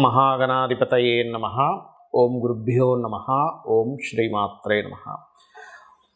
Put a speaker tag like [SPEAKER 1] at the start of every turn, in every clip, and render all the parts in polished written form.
[SPEAKER 1] మహాగణాధిపతయే నమః. ఓం గురుభ్యో నమః. ఓం శ్రీమాత్రే నమః.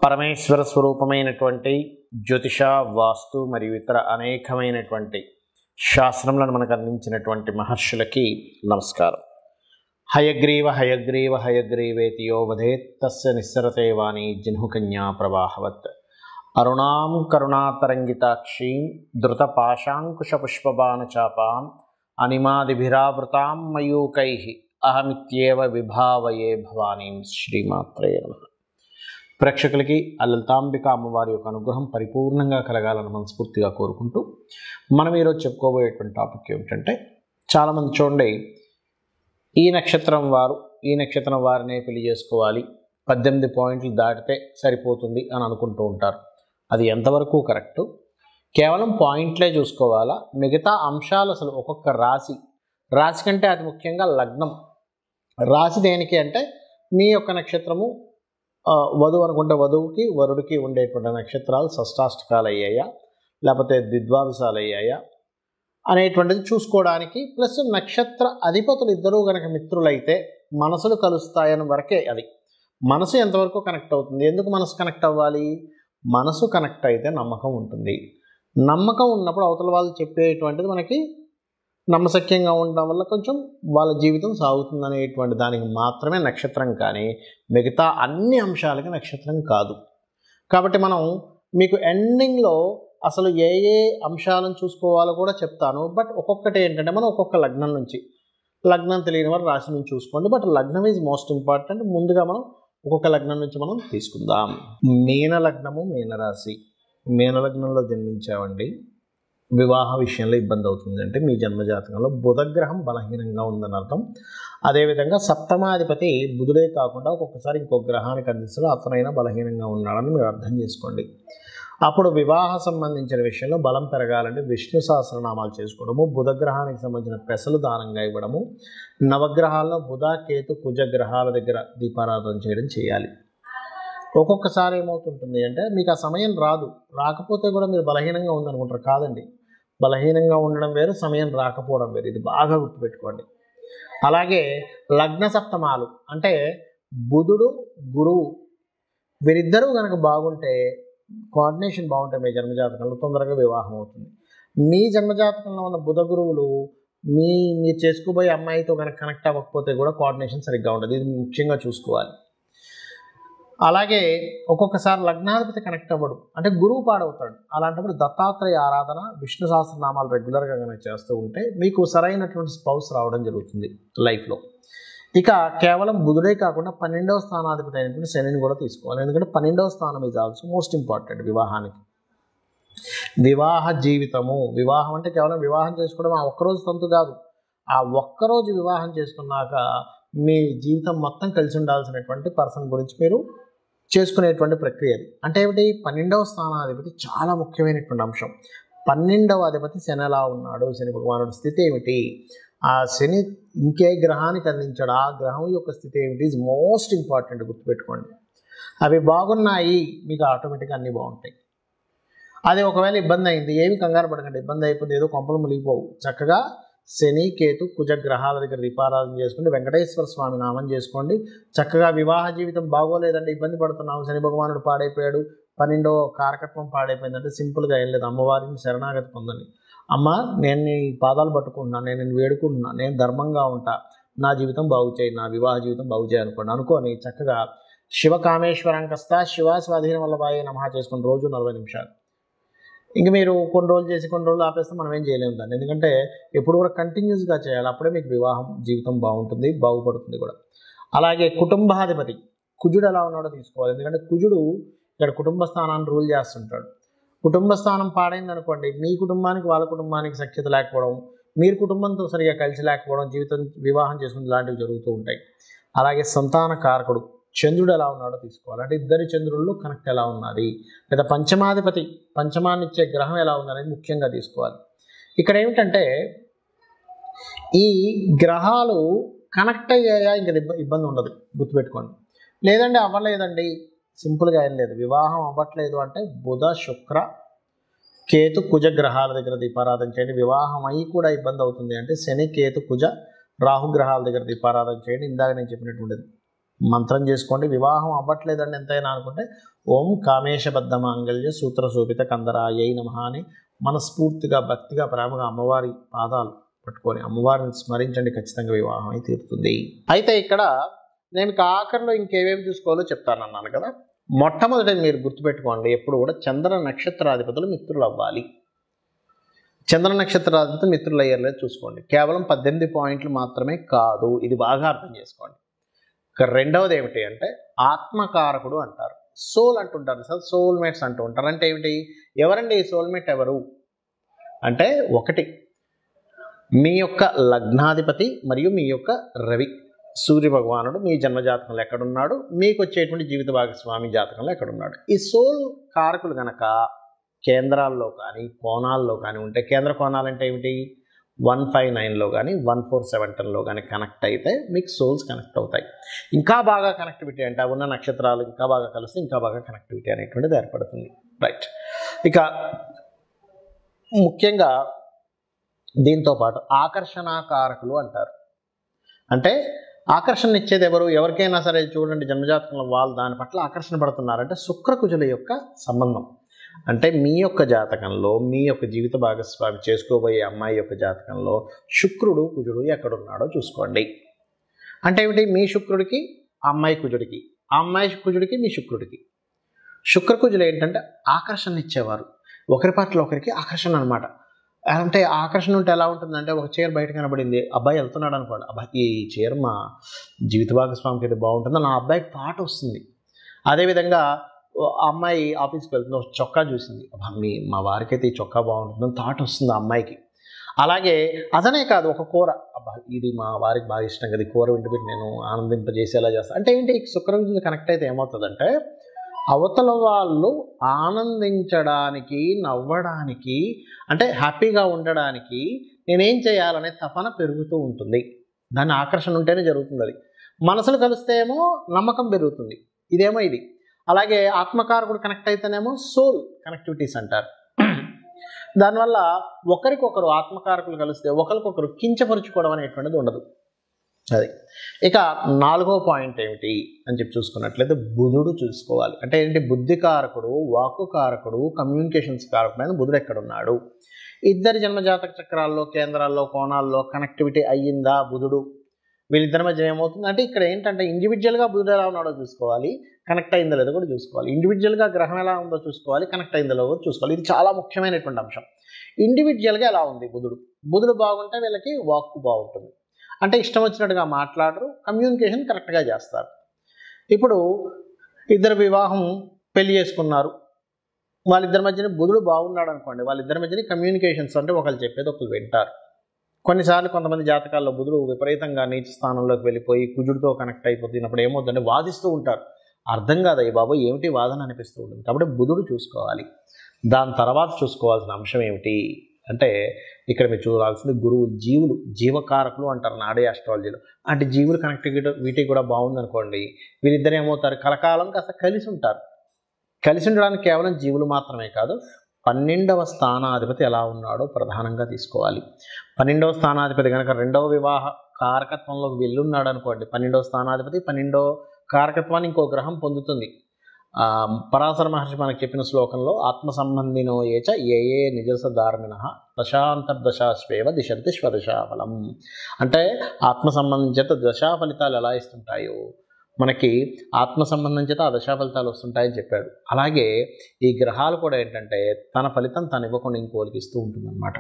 [SPEAKER 1] పరమేశ్వర స్వరూపమైనటువంటి జ్యోతిష, వాస్తు మరియు ఇతర అనేకమైనటువంటి శాస్త్రములను మనకు అందించినటువంటి మహర్షులకి నమస్కారం. హయగ్రీవ హయగ్రీవ హయగ్రీవేతి యో వదేత్ తస్య నిస్సరతే వాణి జిహ్నుకన్యా ప్రవాహవత్. అరుణాం కరుణాతరంగితాక్షీం ధృతపాశాంకుశపుష్పబాణచాపాం అనిమాదిభిరావృతాం మయూకైః అహమిత్యేవ విభావయే భవానీం. శ్రీమాత్రే నమః. ప్రేక్షకులకి ఆ లలితాంబిక అమ్మవారి యొక్క అనుగ్రహం పరిపూర్ణంగా కలగాలని మనస్ఫూర్తిగా కోరుకుంటూ మనం ఈరోజు చెప్పుకోబోయేటువంటి టాపిక్ ఏమిటంటే, చాలామంది చూడండి, ఈ నక్షత్రం వారినే పెళ్లి చేసుకోవాలి, 18 పాయింట్లు దాటితే సరిపోతుంది అని అనుకుంటూ ఉంటారు. అది ఎంతవరకు కరెక్టు? కేవలం పాయింట్లే చూసుకోవాలా? మిగతా అంశాలు అసలు ఒక్కొక్క రాశి కంటే అతి ముఖ్యంగా లగ్నం. రాశి దేనికి అంటే, మీ యొక్క నక్షత్రము వధువు అనుకుంటే వధువుకి వరుడికి ఉండేటువంటి నక్షత్రాలు షష్టాష్టకాలు అయ్యాయా లేకపోతే ద్విద్వాదశాలు అయ్యాయా అనేటువంటిది చూసుకోవడానికి, ప్లస్ నక్షత్ర అధిపతులు ఇద్దరూ కనుక మిత్రులైతే మనసులు కలుస్తాయని వరకే. అది మనసు ఎంతవరకు కనెక్ట్ అవుతుంది? ఎందుకు మనసు కనెక్ట్ అవ్వాలి? మనసు కనెక్ట్ అయితే నమ్మకం ఉంటుంది. నమ్మకం ఉన్నప్పుడు అవతల వాళ్ళు చెప్పేటువంటిది మనకి నమ్మశక్యంగా ఉండడం వల్ల కొంచెం వాళ్ళ జీవితం సాగుతుంది అనేటువంటి దానికి మాత్రమే నక్షత్రం, కానీ మిగతా అన్ని అంశాలకి నక్షత్రం కాదు. కాబట్టి మనం మీకు ఎండింగ్లో అసలు ఏ ఏ అంశాలను చూసుకోవాలో కూడా చెప్తాను. బట్ ఒక్కొక్కటి ఏంటంటే, మనం ఒక్కొక్క లగ్నం నుంచి, లగ్నం తెలియని వారు రాశి నుంచి చూసుకోండి. బట్ లగ్నం ఈజ్ మోస్ట్ ఇంపార్టెంట్. ముందుగా మనం ఒక్కొక్క లగ్నం నుంచి మనం తీసుకుందాం. మీన లగ్నము, మీనరాశి. మీన లగ్నంలో జన్మించామండి. వివాహ విషయంలో ఇబ్బంది అవుతుంది అంటే మీ జన్మజాతకంలో బుధగ్రహం బలహీనంగా ఉందని అర్థం. అదేవిధంగా సప్తమాధిపతి బుధుడే కాకుండా ఒక్కొక్కసారి ఇంకొక గ్రహానికి అందిస్తాడు, అతనైనా బలహీనంగా ఉన్నాడని మీరు అర్థం చేసుకోండి. అప్పుడు వివాహ సంబంధించిన విషయంలో బలం పెరగాలంటే విష్ణు సహస్రనామాలు చేసుకోవడము, బుధగ్రహానికి సంబంధించిన పెసలు దానంగా ఇవ్వడము, నవగ్రహాల్లో బుధ, కేతు, కుజ గ్రహాల దగ్గర దీపారాధన చేయడం చేయాలి. ఒక్కొక్కసారి ఏమవుతుంటుంది అంటే, మీకు ఆ సమయం రాకపోతే కూడా మీరు బలహీనంగా ఉందనుకుంటారు. కాదండి, బలహీనంగా ఉండడం వేరు, సమయం రాకపోవడం వేరు. ఇది బాగా గుర్తుపెట్టుకోండి. అలాగే లగ్న సప్తమాలు అంటే బుధుడు, గురువు వీరిద్దరూ కనుక బాగుంటే, కోఆర్డినేషన్ బాగుంటే మీ జన్మజాతకంలో తొందరగా వివాహం అవుతుంది. మీ జన్మజాతకంలో ఉన్న బుధ గురువులు మీరు చేసుకోబోయే అమ్మాయితో కనుక కనెక్ట్ అవ్వకపోతే కూడా కోఆర్డినేషన్ సరిగ్గా ఉంటుంది. ఇది ముఖ్యంగా చూసుకోవాలి. అలాగే ఒక్కొక్కసారి లగ్నాధిపతి కనెక్ట్ అవ్వడు అంటే గురువు పాడవుతాడు. అలాంటప్పుడు దత్తాత్రేయ ఆరాధన, విష్ణు సహస్రనామాలు రెగ్యులర్గా కనుక చేస్తూ ఉంటే మీకు సరైనటువంటి స్పౌస్ రావడం జరుగుతుంది లైఫ్లో. ఇక కేవలం బుధుడే కాకుండా 12వ స్థానాధిపతి అయినటువంటి శనిని కూడా తీసుకోవాలి. ఎందుకంటే 12వ స్థానం ఈజ్ ఆల్సో మోస్ట్ ఇంపార్టెంట్ వివాహానికి. వివాహ జీవితము, వివాహం అంటే కేవలం వివాహం చేసుకోవడం ఆ ఒక్కరోజు తంతు కాదు. ఆ ఒక్కరోజు వివాహం చేసుకున్నాక మీ జీవితం మొత్తం కలిసి ఉండాల్సినటువంటి పర్సన్ గురించి మీరు చేసుకునేటువంటి ప్రక్రియ అది. అంటే ఏమిటి? 12వ స్థానాధిపతి చాలా ముఖ్యమైనటువంటి అంశం. 12వ అధిపతి శని ఎలా ఉన్నాడు, శని భగవానుడి స్థితి ఏమిటి, ఆ శని ఇంకే గ్రహానికి అందించాడు, ఆ గ్రహం యొక్క స్థితి ఏమిటి, ఈజ్ మోస్ట్ ఇంపార్టెంట్. గుర్తుపెట్టుకోండి. అవి బాగున్నాయి, మీకు ఆటోమేటిక్గా అన్నీ బాగుంటాయి. అదే ఒకవేళ ఇబ్బంది అయింది, ఏమి కంగారు పడకండి. ఇబ్బంది అయిపోతే ఏదో కొంపలు మునిగిపోవు. చక్కగా శని, కేతు, కుజ గ్రహాల దగ్గర దీపారాధన చేసుకోండి, వెంకటేశ్వర స్వామి నామం చేసుకోండి. చక్కగా వివాహ జీవితం బాగోలేదంటే, ఇబ్బంది పడుతున్నాము, శని భగవానుడు పాడైపోయాడు, 12వ కారకత్వం పాడైపోయిందంటే సింపుల్గా ఏం లేదు, అమ్మవారిని శరణాగతి పొందండి. అమ్మ, నేను నీ పాదాలు పట్టుకుంటున్నాను, నేను వేడుకుంటున్నాను, నేను ధర్మంగా ఉంటా, నా జీవితం బాగు చేయి, నా వివాహ జీవితం బాగు చేయి అనుకొని చక్కగా శివకామేశ్వరంకస్త శివ స్వాధీనం వల్లభాయే నమః చేసుకుని రోజు 40 నిమిషాలు. ఇంక మీరు కొన్ని రోజులు చేసి కొన్ని రోజులు ఆపేస్తే మనం ఏం చేయలేము దాన్ని. ఎందుకంటే ఎప్పుడు కూడా కంటిన్యూస్గా చేయాలి. అప్పుడే మీకు వివాహం జీవితం బాగుంటుంది, బాగుపడుతుంది కూడా. అలాగే కుటుంబాధిపతి కుజుడు ఎలా ఉన్నాడో తీసుకోవాలి. ఎందుకంటే కుజుడు ఇక్కడ కుటుంబ స్థానాన్ని రూల్ చేస్తుంటాడు. కుటుంబ స్థానం పాడైంది అనుకోండి, మీ కుటుంబానికి వాళ్ళ కుటుంబానికి సఖ్యత లేకపోవడం, మీరు కుటుంబంతో సరిగా కలిసి లేకపోవడం, వివాహం చేసుకుని ఇలాంటివి జరుగుతూ ఉంటాయి. అలాగే సంతాన కారకుడు చంద్రుడు ఎలా ఉన్నాడో తీసుకోవాలి. అంటే ఇద్దరి చంద్రుల్లో కనెక్ట్ ఎలా ఉన్నది, లేదా పంచమాధిపతి పంచమాన్ని ఇచ్చే గ్రహం ఎలా ఉందనేది ముఖ్యంగా తీసుకోవాలి. ఇక్కడ ఏమిటంటే, ఈ గ్రహాలు కనెక్ట్ అయ్యాయా ఇంకా ఇబ్బంది ఉండదు. గుర్తుపెట్టుకోండి. లేదండి అవ్వలేదండి, సింపుల్గా ఏం లేదు, వివాహం అవ్వట్లేదు అంటే బుధ, శుక్ర, కేతు, కుజ గ్రహాల దగ్గర దీపారాధన చేయండి. వివాహం అయ్యి కూడా ఇబ్బంది అవుతుంది అంటే శని, కేతు, కుజ రాహుగ్రహాల దగ్గర దీపారాధన చేయండి. ఇందాక నేను చెప్పినటువంటిది మంత్రం చేసుకోండి. వివాహం అవ్వట్లేదండి ఎంతైనా అనుకుంటే ఓం కామేశబద్ధ మాంగళ్య సూత్ర శోభిత కందరాయై నమః అని మనస్ఫూర్తిగా భక్తిగా ప్రేమగా అమ్మవారి పాదాలు పట్టుకొని అమ్మవారిని స్మరించండి, ఖచ్చితంగా వివాహం అయితే తీరుతుంది. అయితే ఇక్కడ నేను ఆఖరిలో ఇంకేమేమి చూసుకోవాలో చెప్తానన్నాను కదా. మొట్టమొదటి మీరు గుర్తుపెట్టుకోండి, ఎప్పుడు కూడా చంద్ర నక్షత్రాధిపతులు మిత్రులు అవ్వాలి. చంద్ర నక్షత్రాధిపతులు మిత్రులు అయ్యేలా చూసుకోండి. కేవలం 18 పాయింట్లు మాత్రమే కాదు, ఇది బాగా అర్థం చేసుకోండి. ఇక రెండవది ఏమిటి అంటే ఆత్మకారకుడు అంటారు, సోల్ అంటుంటారు సార్, సోల్మేట్స్ అంటూ ఉంటారు. అంటే ఏమిటి, ఎవరండి ఈ సోల్మేట్ ఎవరు అంటే, ఒకటి మీ యొక్క లగ్నాధిపతి మరియు మీ యొక్క రవి సూర్య భగవానుడు మీ జన్మజాతకంలో ఎక్కడున్నాడు, మీకు వచ్చేటువంటి జీవిత భాగస్వామి జాతకంలో ఎక్కడున్నాడు. ఈ సోల్ కారకులు కనుక కేంద్రాల్లో కానీ కోణాల్లో కానీ ఉంటే, కేంద్ర కోణాలు అంటే ఏమిటి 159లో కానీ 1417లో కానీ కనెక్ట్ అయితే మీకు సోల్స్ కనెక్ట్ అవుతాయి. ఇంకా బాగా కనెక్టివిటీ అంటే ఉన్న నక్షత్రాలు ఇంకా బాగా కలిస్తే ఇంకా బాగా కనెక్టివిటీ అనేటువంటిది ఏర్పడుతుంది. రైట్. ఇక ముఖ్యంగా దీంతో పాటు ఆకర్షణాకారకులు అంటారు. అంటే ఆకర్షణ ఇచ్చేది ఎవరు, ఎవరికైనా సరే చూడండి జన్మజాతకంలో వాళ్ళు దాని పట్ల ఆకర్షణ పడుతున్నారంటే శుక్రకుజుల యొక్క సంబంధం. అంటే మీ యొక్క జాతకంలో మీ యొక్క జీవిత భాగస్వామి చేసుకోబోయే అమ్మాయి యొక్క జాతకంలో శుక్రుడు కుజుడు ఎక్కడున్నాడో చూసుకోండి. అంటే ఏమిటి, మీ శుక్రుడికి ఆ అమ్మాయి కుజుడికి, ఆ అమ్మాయి కుజుడికి మీ శుక్రుడికి. శుక్రకుజులు ఏంటంటే ఆకర్షణ ఇచ్చేవారు, ఒకరి పట్ల ఒకరికి ఆకర్షణ అనమాట. అంటే ఆకర్షణ ఉంటే ఎలా ఉంటుందంటే, ఒక చీర బయట కనబడింది, అబ్బాయి వెళ్తున్నాడు అనుకోండి, అబ్బాయి ఈ చీర మా జీవిత భాగస్వామికి అయితే బాగుంటుందో నా అబ్బాయికి థాట్ వస్తుంది. అదేవిధంగా అమ్మాయి ఆఫీస్కి వెళ్తుంది, ఒక చొక్కా చూసింది, మా వారికి అయితే ఈ చొక్కా బాగుంటుందని థాట్ వస్తుంది ఆ అమ్మాయికి. అలాగే అదనే కాదు, ఒక కూర, ఇది మా వారికి బాగా ఇష్టం కదా, ఈ కూర వింటూ నేను ఆనందింపజేసేలా చేస్తాను. అంటే ఏంటి, శుక్రకుజులు కనెక్ట్ అయితే ఏమవుతుందంటే అవతల వాళ్ళు ఆనందించడానికి నవ్వడానికి అంటే హ్యాపీగా ఉండడానికి నేనేం చేయాలనే తపన పెరుగుతూ ఉంటుంది. దాని ఆకర్షణ ఉంటేనే జరుగుతుంది. అది మనసులు కలిస్తే ఏమో నమ్మకం పెరుగుతుంది, ఇదేమో ఇది. అలాగే ఆత్మకారకుడు కనెక్ట్ అయితేనేమో సోల్ కనెక్టివిటీస్ అంటారు. దానివల్ల ఒకరికొకరు ఆత్మకారకులు కలిస్తే ఒకరికొకరు కించపరుచుకోవడం అనేటువంటిది ఉండదు. అది. ఇక 4వ పాయింట్ ఏమిటి అని చెప్పి చూసుకున్నట్లయితే బుధుడు చూసుకోవాలి. అంటే ఏంటి, బుద్ధికారకుడు, వాక్కుకారకుడు, కమ్యూనికేషన్స్ కారకుడు అయిన బుధుడు ఎక్కడున్నాడు. ఇద్దరి జన్మజాతక చక్రాల్లో కేంద్రాల్లో కోణాల్లో కనెక్టివిటీ అయ్యిందా బుధుడు, వీళ్ళిద్దరి మధ్య ఏమవుతుంది అంటే, ఇక్కడ ఏంటంటే ఇండివిజువల్గా బుధుడు ఎలా ఉన్నాడో చూసుకోవాలి, కనెక్ట్ అయిందో లేదో కూడా చూసుకోవాలి. ఇండివిజువల్గా గ్రహం ఎలా ఉందో చూసుకోవాలి, కనెక్ట్ అయిందో లేదో చూసుకోవాలి. ఇది చాలా ముఖ్యమైనటువంటి అంశం. ఇండివిజువల్గా ఎలా ఉంది బుధుడు బాగుంటే వీళ్ళకి వాక్కు బాగుంటుంది, అంటే ఇష్టం వచ్చినట్టుగా మాట్లాడరు, కమ్యూనికేషన్ కరెక్ట్గా చేస్తారు. ఇప్పుడు ఇద్దరు వివాహం పెళ్లి చేసుకున్నారు, వాళ్ళిద్దరి మధ్యన బుధుడు బాగున్నాడు అనుకోండి, వాళ్ళిద్దరి మధ్యన కమ్యూనికేషన్స్ అంటే ఒకళ్ళు చెప్పేది ఒకళ్ళు వింటారు. కొన్నిసార్లు కొంతమంది జాతకాల్లో బుధుడు విపరీతంగా నీచ స్థానంలోకి వెళ్ళిపోయి కుజుడితో కనెక్ట్ అయిపోతున్నప్పుడు ఏమవుతుందంటే వాదిస్తూ ఉంటారు, అర్థం కాదయ్య బాబు ఏమిటి వాదన అనిపిస్తూ ఉంటుంది. కాబట్టి బుధుడు చూసుకోవాలి. దాని తర్వాత చూసుకోవాల్సిన అంశం ఏమిటి అంటే, ఇక్కడ మీరు చూడాల్సింది గురువు, జీవులు, జీవకారకులు అంటారు నాడే ఆస్ట్రాలజీలో. అంటే జీవులు కనెక్టివిటీ కూడా బాగుందనుకోండి, వీరిద్దరు ఏమవుతారు, కలకాలం కాస్త కలిసి ఉంటారు. కలిసి ఉండడానికి కేవలం జీవులు మాత్రమే కాదు, 12వ స్థానాధిపతి ఎలా ఉన్నాడో ప్రధానంగా తీసుకోవాలి. 12వ స్థానాధిపతి కనుక 2వ వివాహ కారకత్వంలోకి వెళ్ళున్నాడు అనుకోండి, 12వ స్థానాధిపతి 12వ కారకత్వాన్ని ఇంకో గ్రహం పొందుతుంది. పరాశర మహర్షి మనకు చెప్పిన శ్లోకంలో ఆత్మ సంబంధినో ఏచ ఏ నిజసధార్మిణ దశాంతర్దశాశ్వేవ దిశంతి స్వదశాఫలం. అంటే ఆత్మ సంబంధం చేత దశా ఫలితాలు ఎలా ఇస్తుంటాయో మనకి ఆత్మ సంబంధం చేత ఆ దశా ఫలితాలు వస్తుంటాయని చెప్పాడు. అలాగే ఈ గ్రహాలు కూడా ఏంటంటే తన ఫలితం తను ఇవ్వకుండా ఇంకోలికి ఇస్తూ ఉంటుందన్నమాట,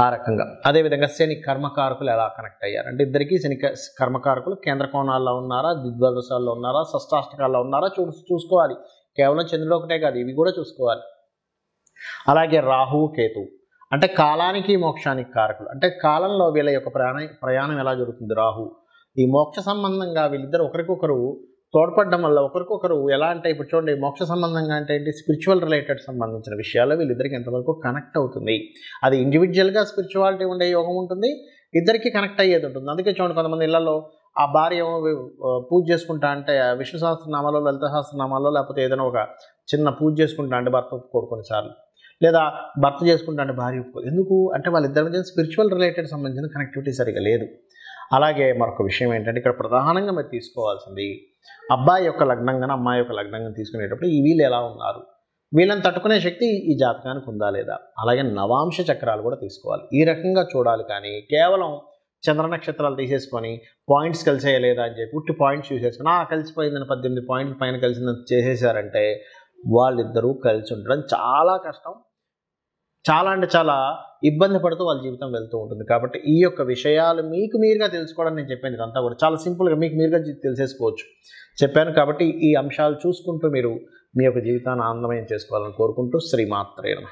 [SPEAKER 1] ఆ రకంగా. అదేవిధంగా శని కర్మకారకులు ఎలా కనెక్ట్ అయ్యారు అంటే, ఇద్దరికి శని కర్మకారకులు కేంద్ర కోణాల్లో ఉన్నారా, ద్విద్వాదశాల్లో ఉన్నారా, షష్టాష్టకాల్లో ఉన్నారా చూసుకోవాలి. కేవలం చంద్రుడు ఒకటే కాదు, ఇవి కూడా చూసుకోవాలి. అలాగే రాహువు కేతువు అంటే కాలానికి మోక్షానికి కారకులు. అంటే కాలంలో వీళ్ళ యొక్క ప్రయాణం ఎలా జరుగుతుంది, రాహు ఈ మోక్ష సంబంధంగా వీళ్ళిద్దరు ఒకరికొకరు తోడ్పడడం వల్ల ఒకరికొకరు ఎలా అంటే, ఇప్పుడు చూడండి మోక్ష సంబంధంగా అంటే ఏంటి, స్పిరిచువల్ రిలేటెడ్ సంబంధించిన విషయాల్లో వీళ్ళిద్దరికి ఎంతవరకు కనెక్ట్ అవుతుంది. అది ఇండివిజువల్గా స్పిరిచువాలిటీ ఉండే యోగం ఉంటుంది, ఇద్దరికి కనెక్ట్ అయ్యేది ఉంటుంది. అందుకే చూడండి కొంతమంది ఇళ్లలో ఆ భార్య పూజ చేసుకుంటా అంటే విష్ణు సహస్రనామాలో, లలిత సహస్రనామాలో, లేకపోతే ఏదైనా ఒక చిన్న పూజ చేసుకుంటా అంటే భర్త ఒప్పుకోడు కొన్నిసార్లు, లేదా భర్త చేసుకుంటా అంటే భార్య ఒప్పుకోదు. ఎందుకు అంటే వాళ్ళిద్దరి మధ్య స్పిరిచువల్ రిలేటెడ్ సంబంధించిన కనెక్టివిటీ సరిగా లేదు. అలాగే మరొక విషయం ఏంటంటే ఇక్కడ ప్రధానంగా మీరు తీసుకోవాల్సింది అబ్బాయి యొక్క లగ్నంగా అమ్మాయి యొక్క లగ్నంగా తీసుకునేటప్పుడు ఈ వీళ్ళు ఎలా ఉన్నారు, వీళ్ళని తట్టుకునే శక్తి ఈ జాతకానికి ఉందా లేదా. అలాగే నవాంశ చక్రాలు కూడా తీసుకోవాలి. ఈ రకంగా చూడాలి. కానీ కేవలం చంద్ర నక్షత్రాలు తీసేసుకొని పాయింట్స్ కలిసేయ లేదా అని చెప్పి ఉట్టి పాయింట్స్ చూసేసుకొని కలిసిపోయిందని 18 పాయింట్ల పైన కలిసిందని చేసేసారంటే వాళ్ళిద్దరూ కలిసి ఉండడం చాలా కష్టం, చాలా అంటే చాలా ఇబ్బంది పడుతూ వాళ్ళ జీవితం వెళ్తూ ఉంటుంది. కాబట్టి ఈ యొక్క విషయాలు మీకు మీరుగా తెలుసుకోవడం నేను చెప్పాను, ఇదంతా కూడా చాలా సింపుల్గా మీకు మీరుగా తెలిసేసుకోవచ్చు చెప్పాను. కాబట్టి ఈ అంశాలు చూసుకుంటూ మీరు మీ యొక్క జీవితాన్ని ఆనందమయం చేసుకోవాలని కోరుకుంటూ శ్రీమాత్రే నమః.